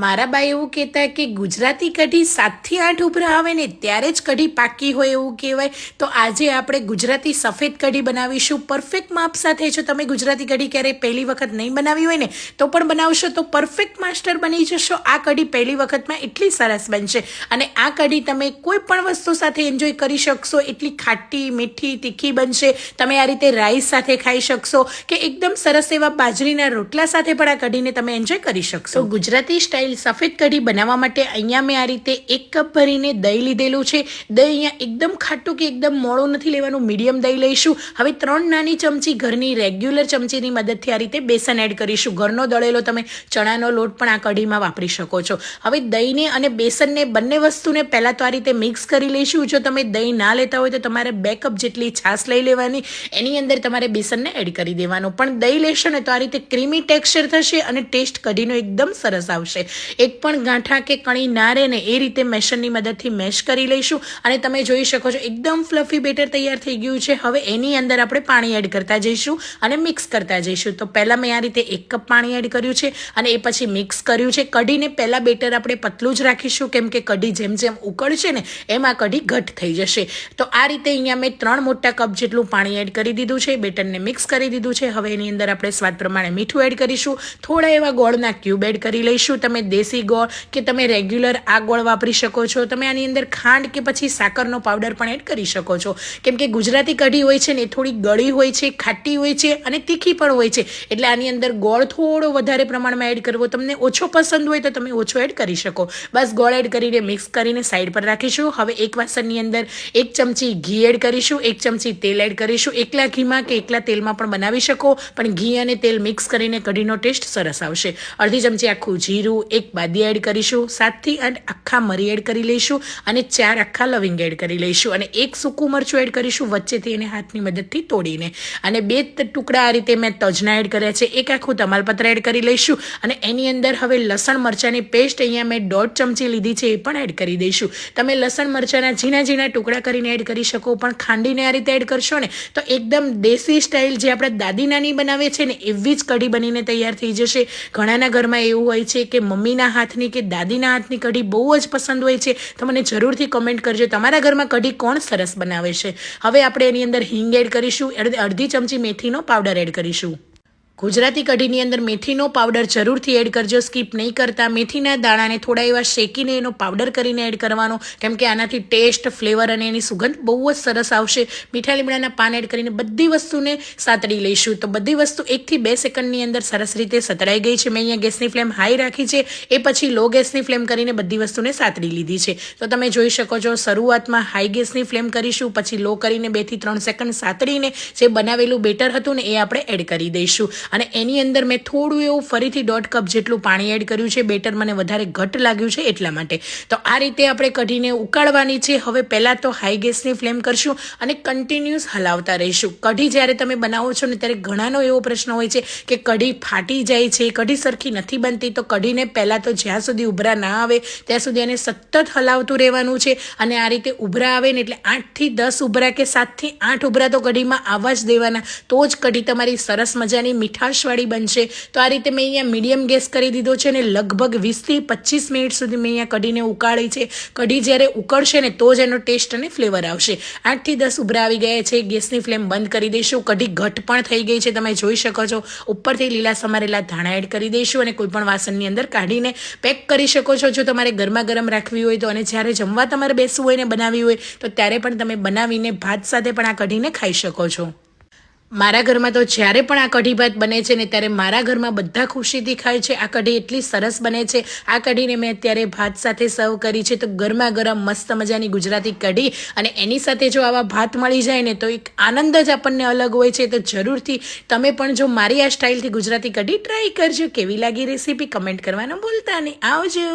મારા બા એવું કહેતા કે ગુજરાતી કઢી 7 થી 8 ઉભરા આવે ને ત્યારે જ કઢી પાકી હોય એવું કહેવાય. તો આજે આપણે ગુજરાતી સફેદ કઢી બનાવીશું પરફેક્ટ માપ સાથે. જો તમે ગુજરાતી કઢી ક્યારેય પહેલી વખત નહીં બનાવી હોય ને તો પણ બનાવશો તો પરફેક્ટ માસ્ટર બની જશો. આ કઢી પહેલી વખતમાં એટલી સરસ બનશે અને આ કઢી તમે કોઈ પણ વસ્તુ સાથે એન્જોય કરી શકશો. એટલી ખાટી મીઠી તીખી બનશે. તમે આ રીતે રાઈસ સાથે ખાઈ શકશો કે એકદમ સરસ એવા બાજરીના રોટલા સાથે પણ આ કઢીને તમે એન્જોય કરી શકશો. તો ગુજરાતી સ્ટાઇલ સફેદ કઢી બનાવવા માટે અહીંયા મેં આ રીતે 1 કપ ભરીને દહીં લીધેલું છે. દહીં અહીંયા એકદમ ખાટું કે એકદમ મોળું નથી લેવાનું, મીડિયમ દહીં લઈશું. હવે 3 નાની ચમચી ઘરની રેગ્યુલર ચમચીની મદદથી આ રીતે બેસન એડ કરીશું. ઘરનો દળેલો તમે ચણાનો લોટ પણ આ કઢીમાં વાપરી શકો છો. હવે દહીંને અને બેસનને બંને વસ્તુને પહેલાં તો આ રીતે મિક્સ કરી લઈશું. જો તમે દહીં ના લેતા હોય તો તમારે 2 કપ જેટલી છાશ લઈ લેવાની, એની અંદર તમારે બેસનને એડ કરી દેવાનું. પણ દહીં લેશો ને તો આ રીતે ક્રીમી ટેક્સચર થશે અને ટેસ્ટ કઢીનો એકદમ સરસ આવશે. એક પણ ગાંઠા કે કણી ના રહે ને એ રીતે મેશરની મદદથી મેશ કરી લઈશું. અને તમે જોઈ શકો છો એકદમ ફ્લફી બેટર તૈયાર થઈ ગયું છે. હવે એની અંદર આપણે પાણી એડ કરતા જઈશું અને મિક્સ કરતા જઈશું. તો પહેલાં મેં આ રીતે 1 કપ પાણી એડ કર્યું છે અને એ પછી મિક્સ કર્યું છે. કઢીને પહેલાં બેટર આપણે પતલું જ રાખીશું, કેમ કે કઢી જેમ જેમ ઉકળશે ને એમ આ કઢી ઘટ થઈ જશે. તો આ રીતે અહીંયા મેં 3 મોટા કપ જેટલું પાણી એડ કરી દીધું છે. બેટરને મિક્સ કરી દીધું છે. હવે એની અંદર આપણે સ્વાદ પ્રમાણે મીઠું એડ કરીશું. થોડા એવા ગોળના ક્યુબ એડ કરી લઈશું. તમે દેશી ગોળ કે તમે રેગ્યુલર આ ગોળ વાપરી શકો છો. તમે આની અંદર ખાંડ કે પછી સાકરનો પાવડર પણ એડ કરી શકો છો. કેમ કે ગુજરાતી કઢી હોય છે ને થોડી ગળી હોય છે, ખાટી હોય છે અને તીખી પણ હોય છે. એટલે આની અંદર ગોળ થોડો વધારે પ્રમાણમાં એડ કરવો. તમને ઓછો પસંદ હોય તો તમે ઓછો એડ કરી શકો. બસ ગોળ એડ કરીને મિક્સ કરીને સાઈડ પર રાખીશું. હવે એક વાસણની અંદર 1 ચમચી ઘી એડ કરીશું, 1 ચમચી તેલ એડ કરીશું. એકલા ઘીમાં કે એકલા તેલમાં પણ બનાવી શકો, પણ ઘી અને તેલ મિક્સ કરીને કઢીનો ટેસ્ટ સરસ આવશે. અડધી ચમચી આખું જીરું, 1 બાદી એડ કરીશું, 7 થી 8 આખા મરી એડ કરી લઈશું અને 4 આખા લવિંગ એડ કરી લઈશું અને 1 સૂકું મરચું એડ કરીશું વચ્ચેથી એને હાથની મદદથી તોડીને. અને 2 ટુકડા આ રીતે મેં તજના એડ કર્યા છે. 1 આખું તમાલપત્ર એડ કરી લઈશું અને એની અંદર હવે લસણ મરચાંની પેસ્ટ અહીંયા મેં 1.5 ચમચી લીધી છે, એ પણ એડ કરી દઈશું. તમે લસણ મરચાંના ઝીણા ઝીણા ટુકડા કરીને એડ કરી શકો, પણ ખાંડીને આ રીતે એડ કરશો ને તો એકદમ દેશી સ્ટાઇલ જે આપણે દાદી નાની બનાવે છે ને એવી જ કઢી બનીને તૈયાર થઈ જશે. ઘણાના ઘરમાં એવું હોય છે કે મમ્મીના હાથની કે દાદીના હાથની કઢી બહુ જ પસંદ હોય છે. તો મને જરૂરથી કમેન્ટ કરજો તમારા ઘરમાં કઢી કોણ સરસ બનાવે છે. હવે આપણે એની અંદર હિંગ એડ કરીશું. અડધી ચમચી મેથીનો પાવડર એડ કરીશું. ગુજરાતી કઢીની અંદર મેથીનો પાવડર જરૂરથી એડ કરજો, સ્કીપ નહીં કરતા. મેથીના દાણાને થોડા એવા શેકીને એનો પાવડર કરીને એડ કરવાનો, કેમ કે આનાથી ટેસ્ટ, ફ્લેવર અને એની સુગંધ બહુ જ સરસ આવશે. મીઠા લીમડાના પાન એડ કરીને બધી વસ્તુને સાતડી લઈશું. તો બધી વસ્તુ 1 થી 2 સેકન્ડની અંદર સરસ રીતે સતળાઈ ગઈ છે. મેં અહીંયા ગેસની ફ્લેમ હાઈ રાખી છે, એ પછી લો ગેસની ફ્લેમ કરીને બધી વસ્તુને સાતડી લીધી છે. તો તમે જોઈ શકો છો શરૂઆતમાં હાઈ ગેસની ફ્લેમ કરીશું, પછી લો કરીને 2 થી 3 સેકન્ડ સાતડીને જે બનાવેલું બેટર હતું ને એ આપણે એડ કરી દઈશું. અને એની અંદર મેં થોડું એવું ફરીથી 1.5 કપ જેટલું પાણી એડ કર્યું છે. બેટર મને વધારે ઘટ લાગ્યું છે એટલા માટે. તો આ રીતે આપણે કઢીને ઉકાળવાની છે. હવે પહેલાં તો હાઈ ગેસની ફ્લેમ કરશું અને કન્ટિન્યુઅસ હલાવતા રહીશું. કઢી જ્યારે તમે બનાવો છો ને ત્યારે ઘણાનો એવો પ્રશ્ન હોય છે કે કઢી ફાટી જાય છે, કઢી સરખી નથી બનતી. તો કઢીને પહેલાં તો જ્યાં સુધી ઉભરા ના આવે ત્યાં સુધી એને સતત હલાવતું રહેવાનું છે. અને આ રીતે ઉભરા આવે ને એટલે 8 થી 10 ઉભરા કે 7 થી 8 ઉભરા તો કઢીમાં આવવા જ દેવાના. તો જ કઢી તમારી સરસ મજાની મીઠાશવાળી બનશે. તો આ રીતે મેં અહીંયા મીડિયમ ગેસ કરી દીધો છે અને લગભગ 20 થી 25 મિનિટ સુધી મેં અહીંયા કઢીને ઉકાળી છે. કઢી જ્યારે ઉકળશે ને તો જ એનો ટેસ્ટ અને ફ્લેવર આવશે. 8 થી 10 ઉભરા આવી ગયા છે. ગેસની ફ્લેમ બંધ કરી દઈશું. કઢી ઘટ પણ થઈ ગઈ છે, તમે જોઈ શકો છો. ઉપરથી લીલા સમારેલા ધાણા એડ કરી દઈશું અને કોઈ પણ વાસણની અંદર કાઢીને પેક કરી શકો છો જો તમારે ગરમા ગરમ રાખવી હોય તો. અને જ્યારે જમવા તમારે બેસવું હોય ને બનાવી હોય તો ત્યારે પણ તમે બનાવીને ભાત સાથે પણ આ કઢીને ખાઈ શકો છો. મારા ઘરમાં તો જ્યારે પણ આ કઢી ભાત બને છે ને ત્યારે મારા ઘરમાં બધા ખુશીથી ખાય છે. આ કઢી એટલી સરસ બને છે. આ કઢીને મેં અત્યારે ભાત સાથે સર્વ કરી છે. તો ગરમા ગરમ મસ્ત મજાની ગુજરાતી કઢી અને એની સાથે જો આવા ભાત મળી જાય ને તો એક આનંદ જ આપણને અલગ હોય છે. તો જરૂરથી તમે પણ જો મારી આ સ્ટાઇલથી ગુજરાતી કઢી ટ્રાય કરજો. કેવી લાગી રેસીપી કમેન્ટ કરવાનું ભૂલતા નહીં. આવજો.